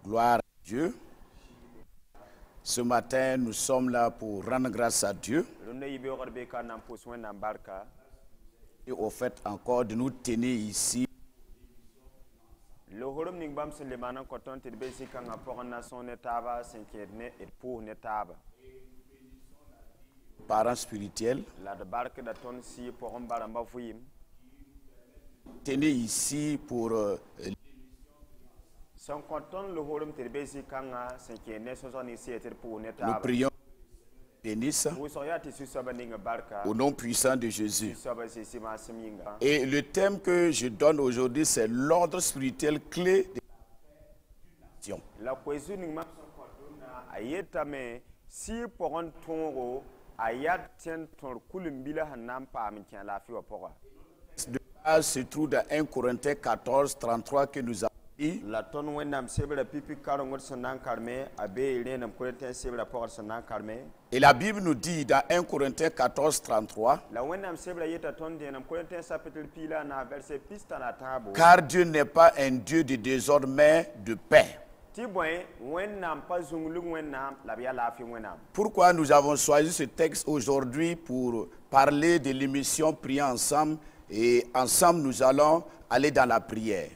Gloire à Dieu. Ce matin, nous sommes là pour rendre grâce à Dieu et au fait encore de nous tenir ici parents spirituels, tenir ici pour nous prions, bénisse au nom puissant de Jésus. Et le thème que je donne aujourd'hui, c'est l'ordre spirituel clé de la de base se trouve dans 1 Corinthiens 14, 33 que nous avons dit. Et la Bible nous dit dans 1 Corinthiens 14, 33, car Dieu n'est pas un Dieu de désordre, mais de paix. Pourquoi nous avons choisi ce texte aujourd'hui pour parler de l'émission Prier ensemble, et ensemble nous allons aller dans la prière.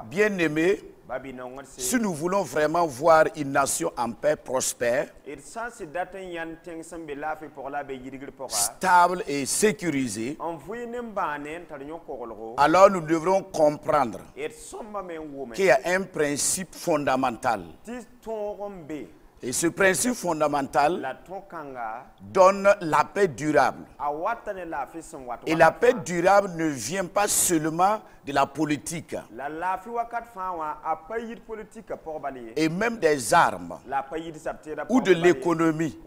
Bien-aimés, si nous voulons vraiment voir une nation en paix, prospère, stable et sécurisée, alors nous devrons comprendre qu'il y a un principe fondamental. Et ce principe fondamental donne la paix durable. Et la paix durable ne vient pas seulement de la politique et même des armes ou de l'économie.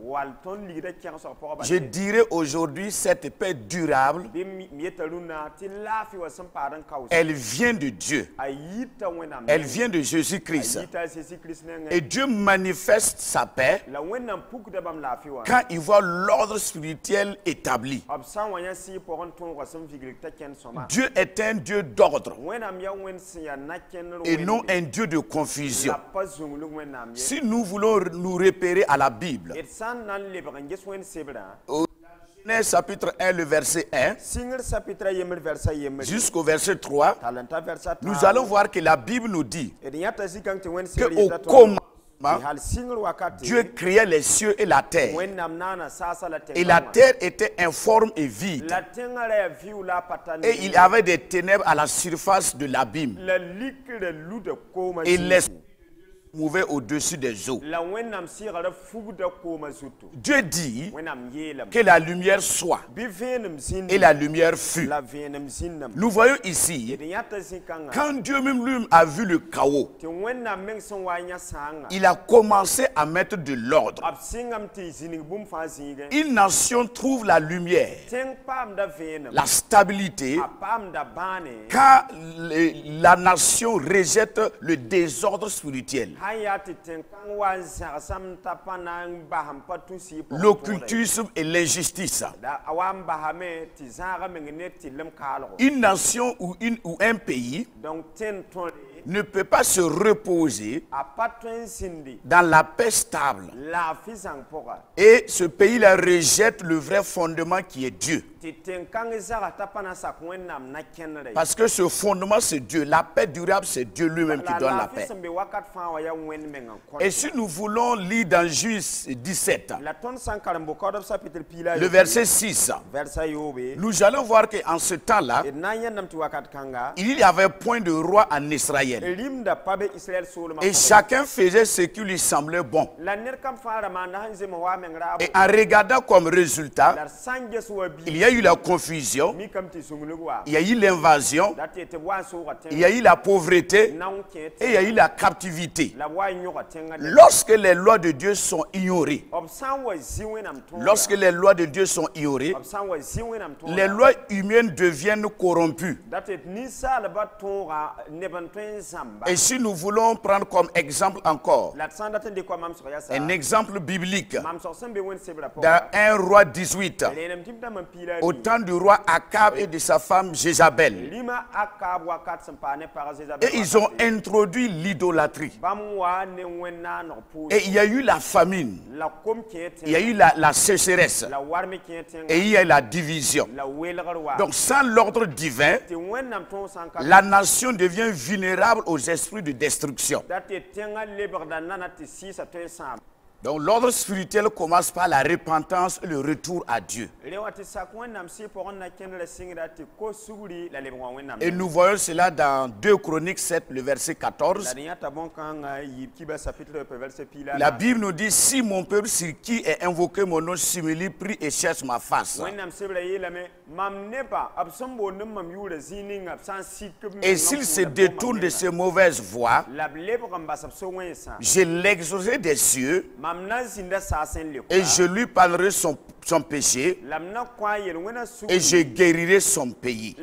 Je dirais aujourd'hui cette paix durable, elle vient de Dieu. Elle vient de Jésus-Christ. Et Dieu manifeste sa paix quand il voit l'ordre spirituel établi. Dieu est un Dieu d'ordre et non un Dieu de confusion. Si nous voulons nous repérer à la Bible, au Genèse chapitre 1, le verset 1 jusqu'au verset 3, nous allons voir que la Bible nous dit qu'au commencement, Dieu créait les cieux et la terre. Et la terre était informe et vide. Et il y avait des ténèbres à la surface de l'abîme. Et l'esprit mouvait au-dessus des eaux. Dieu dit que la lumière soit. Et la lumière fut. Nous voyons ici, quand Dieu même lui a vu le chaos, il a commencé à mettre de l'ordre. Une nation trouve la lumière, la stabilité, quand la nation rejette le désordre spirituel. L'occultisme et l'injustice. Une nation ou un pays ne peut pas se reposer dans la paix stable. Et ce pays-là rejette le vrai fondement qui est Dieu. Parce que ce fondement, c'est Dieu. La paix durable, c'est Dieu lui-même qui donne la paix. Et si nous voulons lire dans Juge 17, le verset 6, nous allons voir qu'en ce temps-là, il y avait point de roi en Israël. Et chacun faisait ce qui lui semblait bon. Et en regardant comme résultat, il y a eu la confusion, il y a eu l'invasion, il y a eu la pauvreté et il y a eu la captivité. Lorsque les lois de Dieu sont ignorées, les lois humaines deviennent corrompues. Et si nous voulons prendre comme exemple encore un exemple biblique, dans 1 Roi 18, au temps du roi Akab et de sa femme Jézabel. Et ils ont introduit l'idolâtrie. Et il y a eu la famine. Il y a eu la sécheresse. Et il y a eu la division. Donc sans l'ordre divin, la nation devient vulnérable aux esprits de destruction. Donc l'ordre spirituel commence par la repentance et le retour à Dieu. Et nous voyons cela dans 2 Chroniques 7, le verset 14. La Bible nous dit, si mon peuple sur qui est invoqué mon nom s'humilie, prie et cherche ma face. Et s'il se détourne de ses mauvaises voies, je l'exaucerai des cieux et je lui parlerai son péché et je guérirai son pays.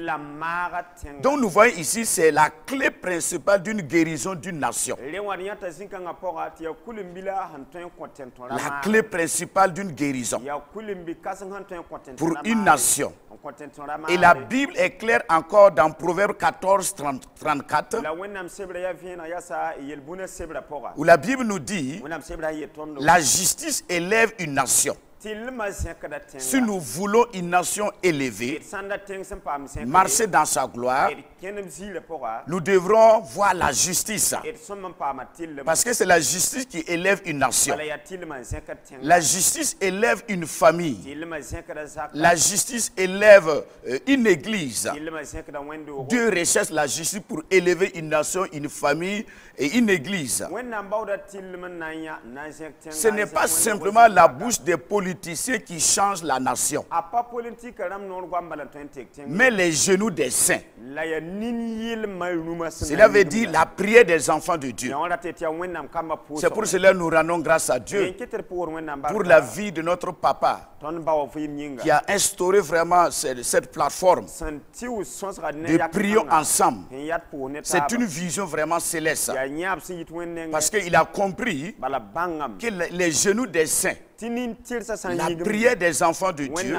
Donc nous voyons ici, c'est la clé principale d'une guérison d'une nation. La clé principale d'une guérison pour une nation. Et la Bible est claire encore dans Proverbe 14, 34, où la Bible nous dit, la justice élève une nation. Si nous voulons une nation élevée, marcher dans sa gloire, nous devrons voir la justice. Parce que c'est la justice qui élève une nation. La justice élève une famille. La justice élève une église. Dieu recherche la justice pour élever une nation, une famille et une église. Ce n'est pas simplement la bouche des politiciens qui changent la nation, mais les genoux des saints. Cela veut dire la prière des enfants de Dieu. C'est pour cela que nous rendons grâce à Dieu pour la vie de notre papa qui a instauré vraiment cette plateforme de prions ensemble. C'est une vision vraiment céleste parce qu'il a compris que les genoux des saints, la prière des enfants de Dieu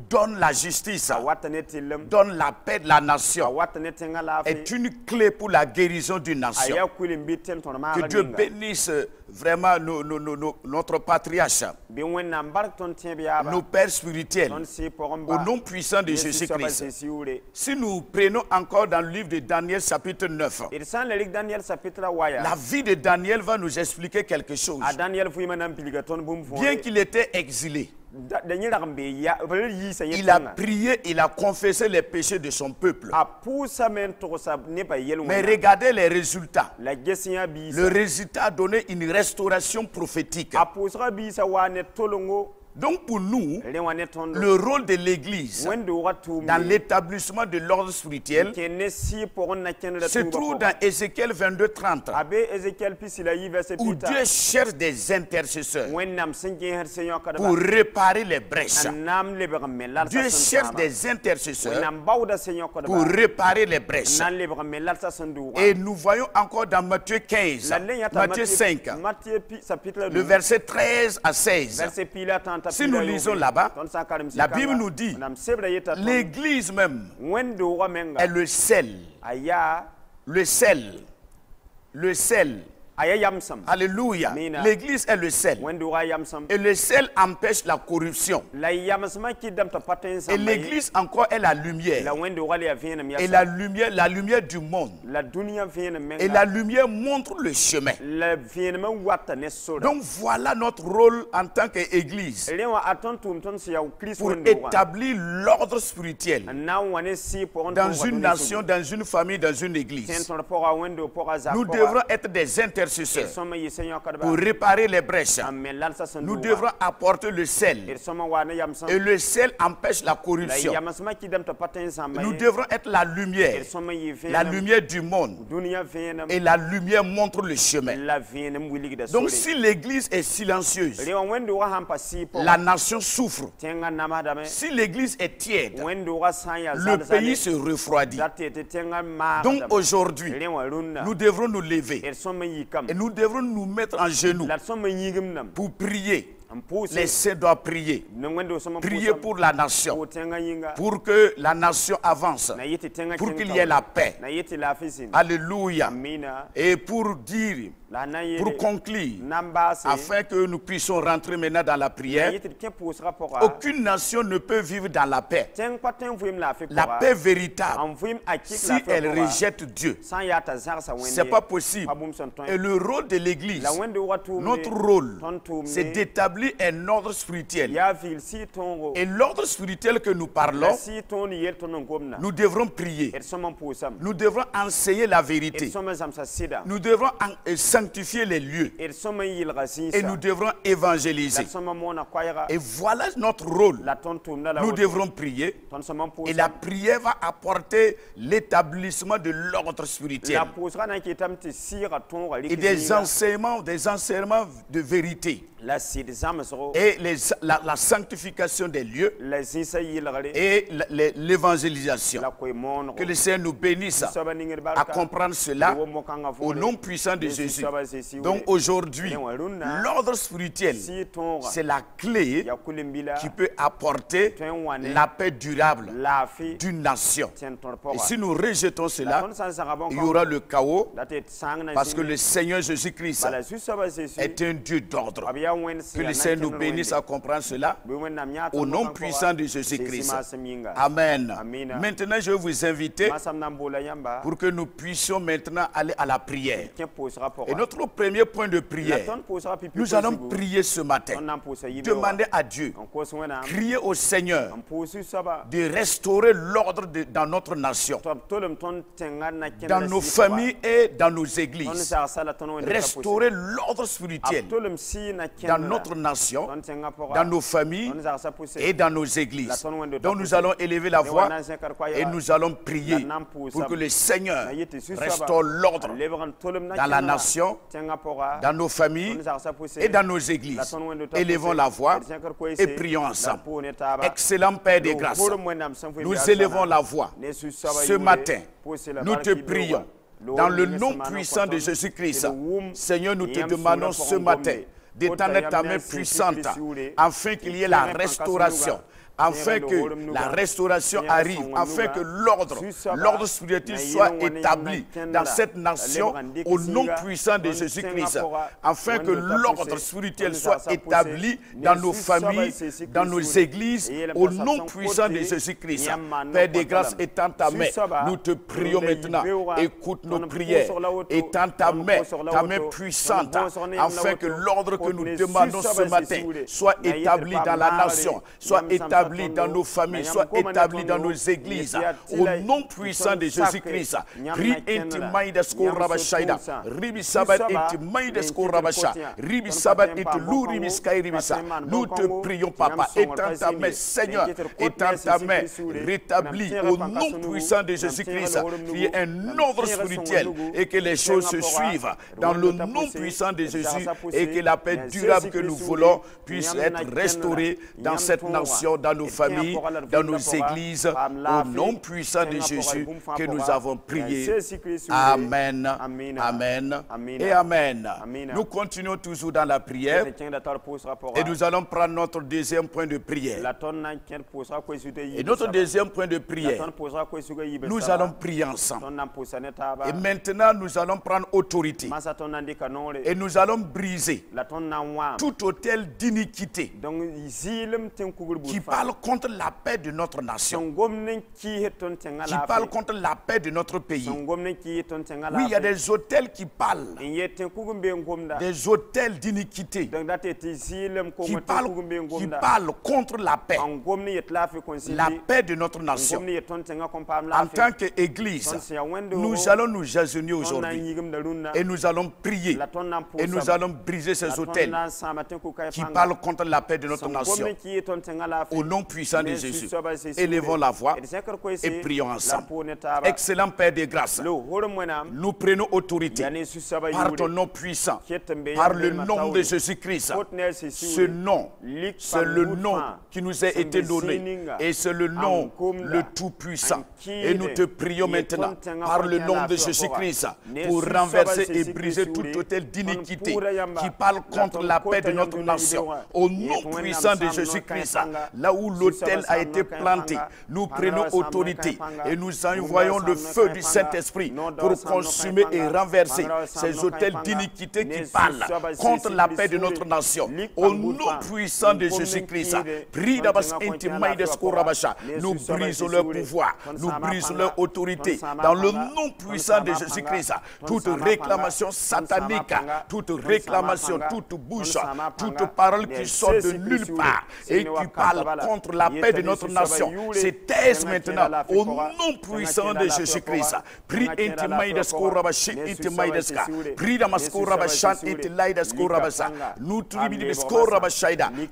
donne la justice, donne la paix de la nation, est une clé pour la guérison d'une nation. Que Dieu bénisse vraiment notre patriarche, nos pères spirituels, au nom puissant de Jésus-Christ. Si nous prenons encore dans le livre de Daniel chapitre 9, la vie de Daniel va nous expliquer quelque chose. Bien qu'il était exilé, il a prié, il a confessé les péchés de son peuple. Mais regardez les résultats. Le résultat a donné une restauration prophétique. Donc pour nous, le rôle de l'Église dans l'établissement de l'ordre spirituel se trouve dans Ézéchiel 22, 30, où Dieu cherche des intercesseurs pour réparer les brèches. Dieu cherche des intercesseurs pour réparer les brèches. Et nous voyons encore dans Matthieu 15, Matthieu 5, le verset 13 à 16. Si nous lisons là-bas, la Bible nous dit, l'Église même est le sel. Le sel. Le sel. Alléluia. L'église est le sel. Et le sel empêche la corruption. Et l'église encore est la lumière. Et la lumière du monde. Et la lumière montre le chemin. Donc voilà notre rôle en tant qu'église. Pour établir l'ordre spirituel dans une nation, dans une famille, dans une église. Nous devrons être des intercesseurs pour réparer les brèches. Nous devrons apporter le sel. Et le sel empêche la corruption. Nous devrons être la lumière du monde. Et la lumière montre le chemin. Donc si l'église est silencieuse, la nation souffre. Si l'église est tiède, le pays se refroidit. Donc aujourd'hui, nous devrons nous lever. Et nous devrons nous mettre en genoux pour prier les saints doivent prier. Prier pour la nation, pour que la nation avance, pour qu'il y ait la paix. Alléluia. Et pour dire, pour conclure, afin que nous puissions rentrer maintenant dans la prière, aucune nation ne peut vivre dans la paix. La paix véritable, si elle rejette Dieu, ce n'est pas possible. Et le rôle de l'Église, notre rôle, c'est d'établir un ordre spirituel. Et l'ordre spirituel que nous parlons, nous devrons prier. Nous devrons enseigner la vérité. Nous devrons sanctifier les lieux. Et nous devrons évangéliser. Et voilà notre rôle. Nous devrons prier. Et la prière va apporter l'établissement de l'ordre spirituel. Et des enseignements de vérité. Et la sanctification des lieux. Et l'évangélisation. Que le Seigneur nous bénisse à comprendre cela au nom puissant de Jésus. Donc aujourd'hui, l'ordre spirituel, c'est la clé qui peut apporter la paix durable d'une nation. Et si nous rejetons cela, il y aura le chaos, parce que le Seigneur Jésus-Christ est un Dieu d'ordre. Que le Seigneur nous bénisse à comprendre cela au nom puissant de Jésus-Christ. Amen. Maintenant, je vais vous inviter pour que nous puissions maintenant aller à la prière. Et notre premier point de prière, nous allons prier ce matin. Demander à Dieu, crier au Seigneur de restaurer l'ordre dans notre nation, dans nos familles et dans nos églises. Restaurer l'ordre spirituel dans notre nation, dans nos familles et dans nos églises. Donc nous allons élever la voix et nous allons prier pour que le Seigneur restaure l'ordre dans la nation, dans nos familles et dans nos églises. Élevons la voix et prions ensemble. Excellent Père des grâces, nous élevons la voix ce matin. Nous te prions dans le nom puissant de Jésus-Christ. Seigneur, nous te demandons ce matin d'étendre ta main puissante afin qu'il y ait la restauration, afin que la restauration arrive, afin que l'ordre spirituel soit établi dans cette nation au nom puissant de Jésus-Christ, afin que l'ordre spirituel soit établi dans nos familles, dans nos églises, au nom puissant de Jésus-Christ. Père des grâces, étends ta main. Nous te prions maintenant. Écoute nos prières. Étends ta main puissante, afin que l'ordre que nous demandons ce matin soit établi dans la nation, soit établi dans nos familles, soit établi dans nos églises, au nom puissant de Jésus-Christ. Nous te prions, Papa, étends ta main, Seigneur, étends ta main, rétablis au nom puissant de Jésus-Christ, qu'il y ait un ordre spirituel et que les choses se suivent dans le nom puissant de Jésus et que la paix durable que nous voulons puisse être restaurée dans cette nation, dans nos familles, dans nos églises, au nom puissant de Jésus que nous avons prié. Amen, amen et amen. Nous continuons toujours dans la prière et nous allons prendre notre deuxième point de prière. Et notre deuxième point de prière, nous allons prier ensemble. Et maintenant, nous allons prendre autorité et nous allons briser tout autel d'iniquité qui parle contre la paix de notre nation, qui parle contre la paix de notre pays. Oui, il y a des autels qui parlent, des autels d'iniquité qui parlent contre la paix de notre nation. En tant qu'Église, nous allons nous agenouiller aujourd'hui et nous allons prier et nous allons briser ces autels qui parlent contre la paix de notre nation. Au nom nom puissant de Jésus, élevons la voix et prions ensemble. Excellent Père de grâce, nous prenons autorité par ton nom puissant, par le nom de Jésus-Christ. Ce nom, c'est le nom qui nous a été donné et c'est le nom le tout-puissant. Et nous te prions maintenant par le nom de Jésus-Christ pour renverser et briser toute hôtel d'iniquité qui parle contre la paix de notre nation. Au nom puissant de Jésus-Christ, là où l'autel a été planté, nous prenons autorité et nous envoyons le feu du Saint-Esprit pour consumer et renverser ces hôtels d'iniquité qui parlent contre la paix de notre nation. Au nom puissant de Jésus-Christ, nous brisons leur pouvoir, nous brisons leur autorité. Dans le nom puissant de Jésus-Christ, toute réclamation satanique, toute réclamation, toute bouche, toute parole qui sort de nulle part et qui parle contre la paix de notre nation, se taise maintenant au nom puissant de Jésus-Christ. Prie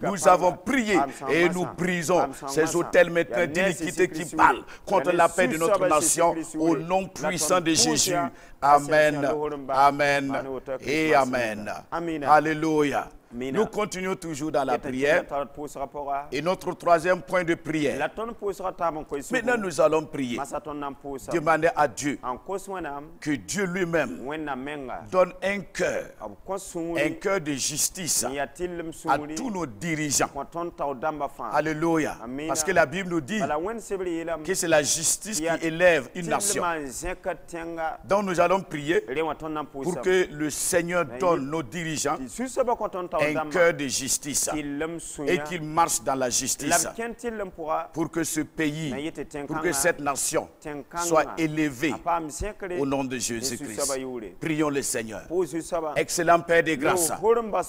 nous avons prié et nous brisons ces hôtels maintenant d'iniquité qui parlent contre la paix de notre nation au nom puissant de Jésus. Amen, amen et amen. Alléluia. Nous continuons toujours dans la prière. Et notre troisième point de prière. Maintenant, nous allons prier. Demander à Dieu que Dieu lui-même donne un cœur de justice à tous nos dirigeants. Alléluia. Parce que la Bible nous dit que c'est la justice qui élève une nation. Donc nous allons prier pour que le Seigneur donne nos dirigeants un cœur de justice et qu'il marche dans la justice pour que ce pays, pour que cette nation soit élevée au nom de Jésus-Christ. Prions le Seigneur. Excellent Père de grâce,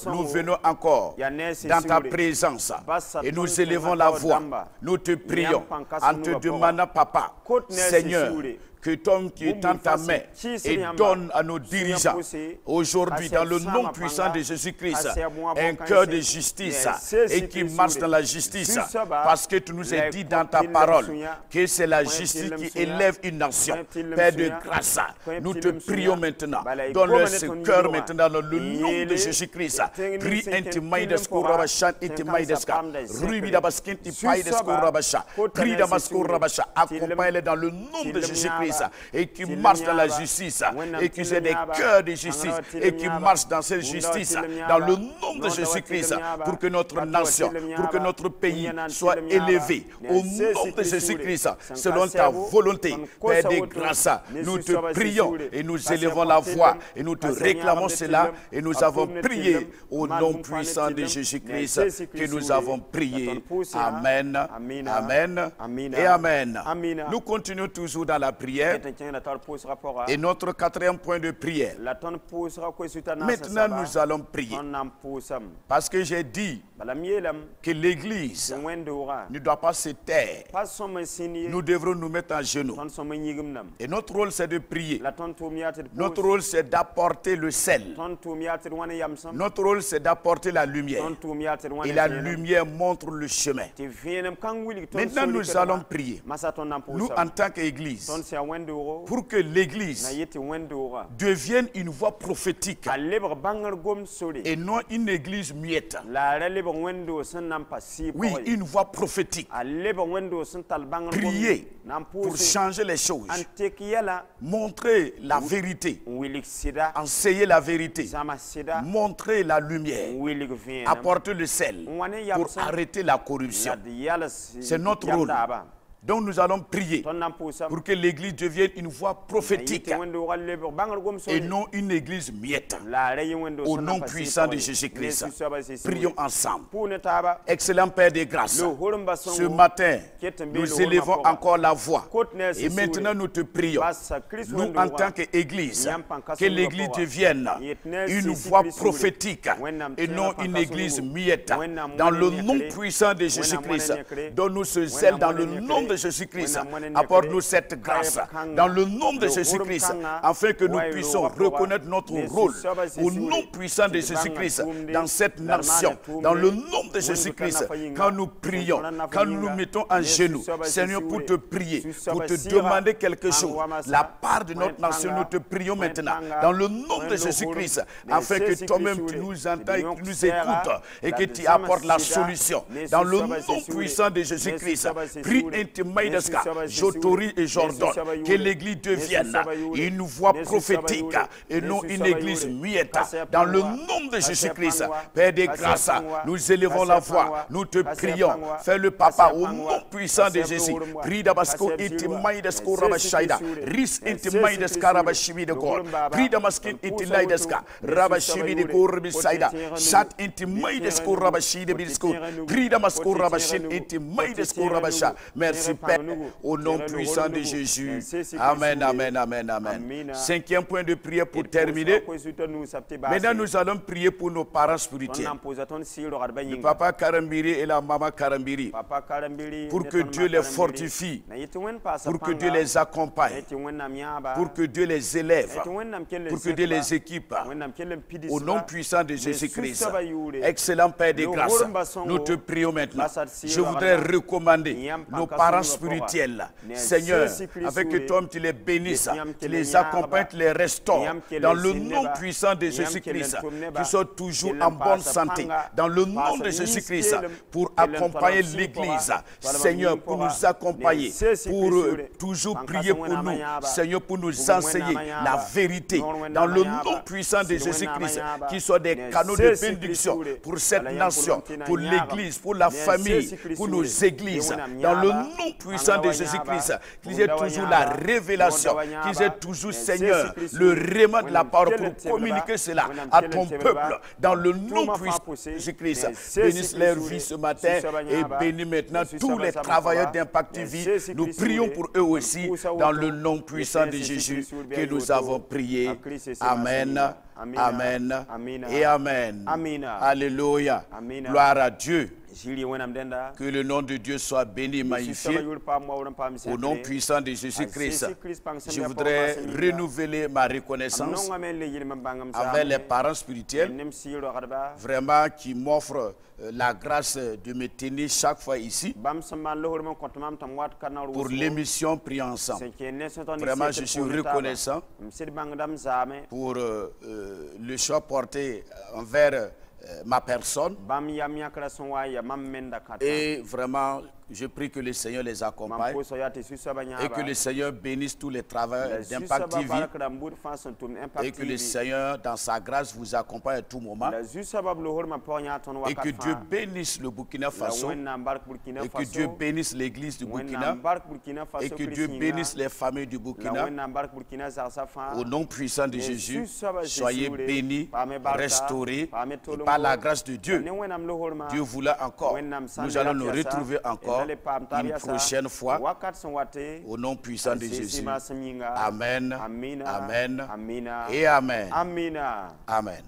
nous venons encore dans ta présence et nous élevons la voix. Nous te prions en te demandant, Papa, Seigneur, que ton qui est en ta main et donne à nos dirigeants aujourd'hui dans le nom puissant de Jésus-Christ un cœur de justice et qui marche dans la justice parce que tu nous as dit dans ta parole que c'est la justice qui élève une nation. Père de grâce, nous te prions maintenant, donne-leur ce cœur maintenant dans le nom de Jésus-Christ. Prie intimement de Skourabachan et Timaïdeska, Rubidabaskin Tipaïdeskorabasha, prie Damaskorabasha, accompagne-les dans le nom de Jésus-Christ. Et qui marche dans la justice et qui fait des cœurs de justice et qui marche dans cette justice dans le nom de Jésus-Christ pour que notre nation, pour que notre pays soit élevé au nom de Jésus-Christ selon ta volonté. Père de grâce, nous te prions et nous élevons la voix et nous te réclamons cela et nous avons prié au nom puissant de Jésus-Christ que nous avons prié. Amen, amen et amen. Nous continuons toujours dans la prière. Et notre quatrième point de prière. Maintenant, nous allons prier. Parce que j'ai dit que l'Église ne doit pas se taire. Nous devrons nous mettre à genoux. Et notre rôle, c'est de prier. Notre rôle, c'est d'apporter le sel. Notre rôle, c'est d'apporter la lumière. Et la lumière montre le chemin. Maintenant, nous allons prier. Nous, en tant qu'Église, pour que l'Église devienne une voix prophétique et non une Église muette. Oui, une voix prophétique. Prier pour changer les choses. Montrer la vérité. Enseigner la vérité. Montrer la lumière. Apporter le sel pour arrêter la corruption. C'est notre rôle. Donc nous allons prier pour que l'Église devienne une voix prophétique et non une Église muette. Au nom puissant de Jésus-Christ, prions ensemble. Excellent Père de grâce, ce matin, nous élevons encore la voix. Et maintenant nous te prions, nous en tant qu'Église, que l'Église devienne une voix prophétique et non une Église muette. Dans le nom puissant de Jésus-Christ, donne-nous ce zèle dans le nom de de Jésus-Christ, apporte-nous cette grâce. Dans le nom de Jésus-Christ, afin que nous puissions reconnaître notre rôle au nom puissant de Jésus-Christ dans cette nation. Dans le nom de Jésus-Christ, quand nous prions, quand nous nous mettons en genoux, Seigneur, pour te prier, pour te demander quelque chose, la part de notre nation, nous te prions maintenant. Dans le nom de Jésus-Christ, afin que toi-même tu nous entends et que tu nous écoutes et que tu apportes la solution. Dans le nom puissant de Jésus-Christ, prie intimement, j'autorise et j'ordonne que l'Église devienne une voix prophétique et non une Église muette. Dans le nom de Jésus-Christ, Père des grâces, nous élevons la voix, nous te prions. Fais le papa au nom puissant de Jésus. Prie d'Abasko intimement d'Esko Rabashaida. Ris intimement d'Eska Rabashimi de Gor. Prie d'Amaskin intimement d'Eska Rabashimi de Gor Bisaida. Chat intimement d'Esko Rabashi de Bisko. Prie d'Amasko Rabashin intimement d'Esko Rabasha. Merci Père, au nom puissant de Jésus. Amen, amen, amen, amen. Cinquième point de prière pour terminer. Maintenant, nous allons prier pour nos parents spirituels. Le papa Karambiri et la maman Karambiri. Pour que Dieu les fortifie. Pour que Dieu les accompagne. Pour que Dieu les élève. Pour que Dieu les équipe. Au nom puissant de Jésus-Christ. Excellent Père des grâces. Nous te prions maintenant. Je voudrais recommander nos parents spirituels. Seigneur, avec que toi tu les bénisses, tu les accompagnes, tu les restaures. Dans le nom puissant de Jésus-Christ, qu'ils soient toujours en bonne santé. Dans le nom de Jésus-Christ, pour accompagner l'Église. Seigneur, pour nous accompagner, pour toujours prier pour nous. Seigneur, pour nous enseigner la vérité. Dans le nom puissant de Jésus-Christ, qu'ils soient des canaux de bénédiction pour cette nation, pour l'Église, pour la famille, pour nos églises. Dans le nom puissant de Jésus-Christ, qu'ils aient toujours la révélation, qu'ils aient toujours, Seigneur, le rément de la parole pour communiquer cela à ton peuple. Dans le nom puissant de Jésus-Christ, bénisse leur vie ce matin et bénis maintenant tous les travailleurs d'Impact TV. Nous prions pour eux aussi dans le nom puissant de Jésus que nous avons prié. Amen, amen et amen. Alléluia. Gloire à Dieu. Que le nom de Dieu soit béni et magnifié. Au nom puissant de Jésus-Christ, je voudrais renouveler ma reconnaissance envers les parents spirituels, vraiment qui m'offrent la grâce de me tenir chaque fois ici pour l'émission Prier ensemble. Vraiment, je suis reconnaissant pour le choix porté envers ma personne. Et vraiment, je prie que le Seigneur les accompagne et que le Seigneur bénisse tous les travailleurs d'Impact TV et que le Seigneur, dans sa grâce, vous accompagne à tout moment et que Dieu bénisse le Burkina Faso et que Dieu bénisse l'église du Burkina et que Dieu bénisse les familles du Burkina. Au nom puissant de Jésus, soyez bénis, restaurés et par la grâce de Dieu, Dieu voulant encore, nous allons nous retrouver encore une prochaine fois au nom puissant de Jésus. Amen, amen et amen. Amen.